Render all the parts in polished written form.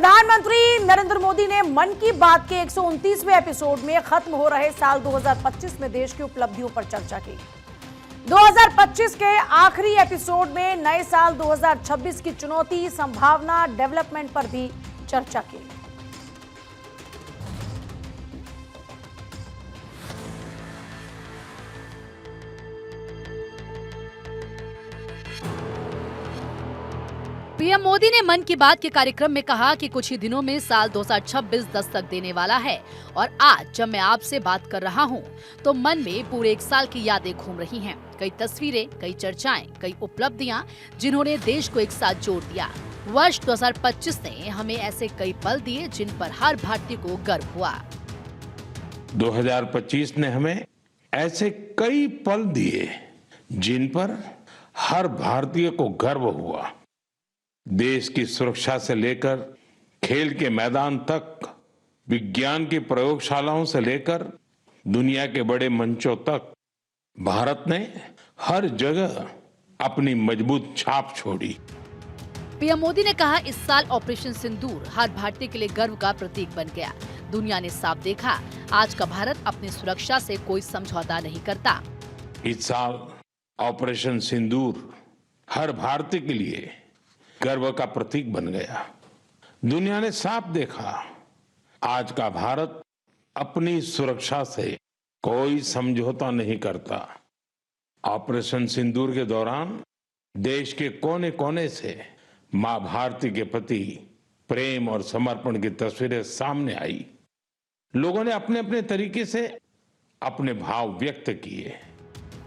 प्रधानमंत्री नरेंद्र मोदी ने मन की बात के 129वें एपिसोड में खत्म हो रहे साल 2025 में देश की उपलब्धियों पर चर्चा की। 2025 के आखिरी एपिसोड में नए साल 2026 की चुनौती, संभावना, डेवलपमेंट पर भी चर्चा की। पीएम मोदी ने मन की बात के कार्यक्रम में कहा कि कुछ ही दिनों में साल 2026 दस्तक देने वाला है और आज जब मैं आपसे बात कर रहा हूं, तो मन में पूरे एक साल की यादें घूम रही हैं। कई तस्वीरें, कई चर्चाएं, कई उपलब्धियां जिन्होंने देश को एक साथ जोड़ दिया। वर्ष 2025 ने हमें ऐसे कई पल दिए जिन पर हर भारतीय को गर्व हुआ। 2025 ने हमें ऐसे कई पल दिए जिन पर हर भारतीय को गर्व हुआ। देश की सुरक्षा से लेकर खेल के मैदान तक, विज्ञान की प्रयोगशालाओं से लेकर दुनिया के बड़े मंचों तक, भारत ने हर जगह अपनी मजबूत छाप छोड़ी। पीएम मोदी ने कहा, इस साल ऑपरेशन सिंदूर हर भारतीय के लिए गर्व का प्रतीक बन गया। दुनिया ने साफ देखा, आज का भारत अपनी सुरक्षा से कोई समझौता नहीं करता। इस साल ऑपरेशन सिंदूर हर भारतीय के लिए गर्व का प्रतीक बन गया। दुनिया ने साफ देखा, आज का भारत अपनी सुरक्षा से कोई समझौता नहीं करता। ऑपरेशन सिंदूर के दौरान देश के कोने कोने से मां भारती के प्रति प्रेम और समर्पण की तस्वीरें सामने आई। लोगों ने अपने अपने तरीके से अपने भाव व्यक्त किए।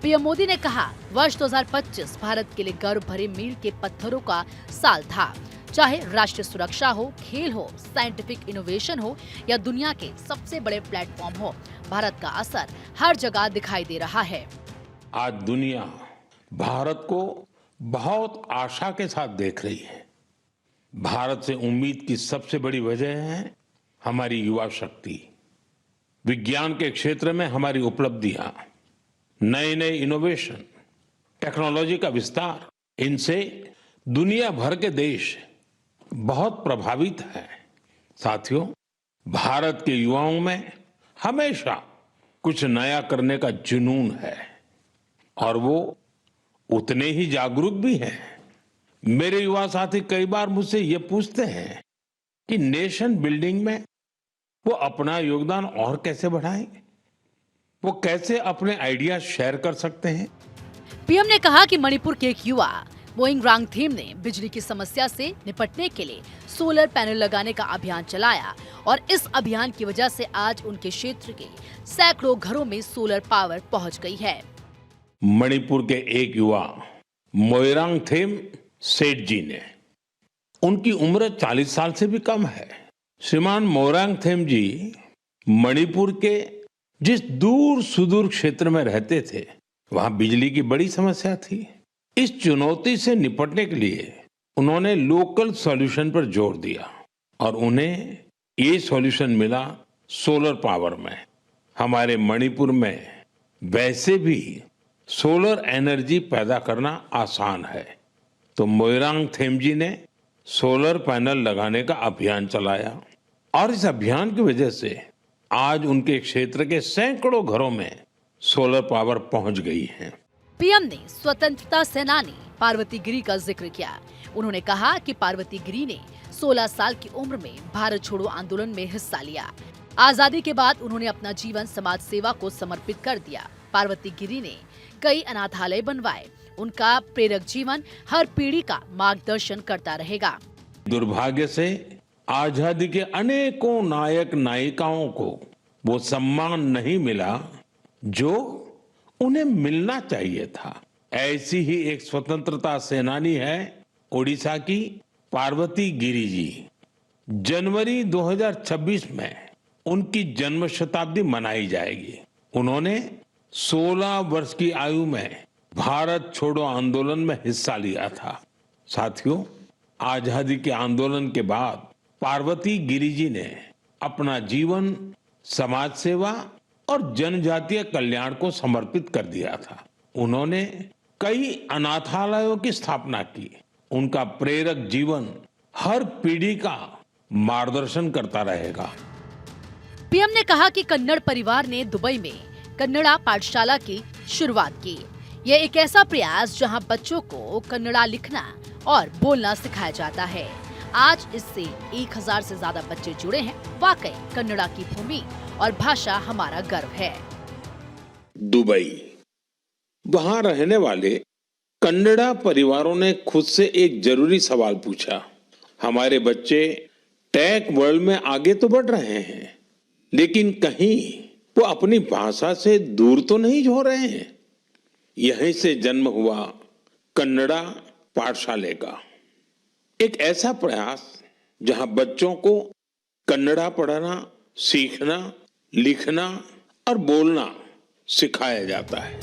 पीएम मोदी ने कहा, वर्ष 2025 भारत के लिए गर्व भरे मील के पत्थरों का साल था। चाहे राष्ट्रीय सुरक्षा हो, खेल हो, साइंटिफिक इनोवेशन हो या दुनिया के सबसे बड़े प्लेटफॉर्म हो, भारत का असर हर जगह दिखाई दे रहा है। आज दुनिया भारत को बहुत आशा के साथ देख रही है। भारत से उम्मीद की सबसे बड़ी वजह है हमारी युवा शक्ति। विज्ञान के क्षेत्र में हमारी उपलब्धियां, नए नए इनोवेशन, टेक्नोलॉजी का विस्तार, इनसे दुनिया भर के देश बहुत प्रभावित हैं। साथियों, भारत के युवाओं में हमेशा कुछ नया करने का जुनून है और वो उतने ही जागरूक भी हैं। मेरे युवा साथी कई बार मुझसे ये पूछते हैं कि नेशन बिल्डिंग में वो अपना योगदान और कैसे बढ़ाएं, वो कैसे अपने आइडिया शेयर कर सकते हैं। पीएम ने कहा कि मणिपुर के एक युवा मोइंग रांगथेम ने बिजली की समस्या से निपटने के लिए सोलर पैनल लगाने का अभियान चलाया और इस अभियान की वजह से आज उनके क्षेत्र के सैकड़ों घरों में सोलर पावर पहुंच गई है। मणिपुर के एक युवा मोइरांगथेम सेठ जी ने, उनकी उम्र 40 साल से भी कम है। श्रीमान मोइरांगथेम जी मणिपुर के जिस दूर सुदूर क्षेत्र में रहते थे, वहां बिजली की बड़ी समस्या थी। इस चुनौती से निपटने के लिए उन्होंने लोकल सॉल्यूशन पर जोर दिया और उन्हें ये सॉल्यूशन मिला सोलर पावर में। हमारे मणिपुर में वैसे भी सोलर एनर्जी पैदा करना आसान है, तो मोइरांगथेम जी ने सोलर पैनल लगाने का अभियान चलाया और इस अभियान की वजह से आज उनके क्षेत्र के सैकड़ों घरों में सोलर पावर पहुंच गई है। पीएम ने स्वतंत्रता सेनानी पार्वती गिरी का जिक्र किया। उन्होंने कहा कि पार्वती गिरी ने 16 साल की उम्र में भारत छोड़ो आंदोलन में हिस्सा लिया। आजादी के बाद उन्होंने अपना जीवन समाज सेवा को समर्पित कर दिया। पार्वती गिरी ने कई अनाथालय बनवाए। उनका प्रेरक जीवन हर पीढ़ी का मार्गदर्शन करता रहेगा। दुर्भाग्य से आजादी के अनेकों नायक नायिकाओं को वो सम्मान नहीं मिला जो उन्हें मिलना चाहिए था। ऐसी ही एक स्वतंत्रता सेनानी है ओडिशा की पार्वती गिरी जी। जनवरी 2026 में उनकी जन्म शताब्दी मनाई जाएगी। उन्होंने 16 वर्ष की आयु में भारत छोड़ो आंदोलन में हिस्सा लिया था। साथियों, आजादी के आंदोलन के बाद पार्वती गिरी जी ने अपना जीवन समाज सेवा और जनजातीय कल्याण को समर्पित कर दिया था। उन्होंने कई अनाथालयों की स्थापना की। उनका प्रेरक जीवन हर पीढ़ी का मार्गदर्शन करता रहेगा। पीएम ने कहा कि कन्नड़ परिवार ने दुबई में कन्नड़ा पाठशाला की शुरुआत की। यह एक ऐसा प्रयास जहां बच्चों को कन्नड़ा लिखना और बोलना सिखाया जाता है। आज इससे 1000 से ज्यादा बच्चे जुड़े हैं। वाकई कन्नड़ा की भूमि और भाषा हमारा गर्व है। दुबई, वहां रहने वाले कन्नड़ा परिवारों ने खुद से एक जरूरी सवाल पूछा। हमारे बच्चे टेक वर्ल्ड में आगे तो बढ़ रहे हैं, लेकिन कहीं वो अपनी भाषा से दूर तो नहीं हो रहे हैं। यहीं से जन्म हुआ कन्नड़ा पाठशाला का एक ऐसा प्रयास जहां बच्चों को कन्नड़ा पढ़ना, सीखना, लिखना और बोलना सिखाया जाता है।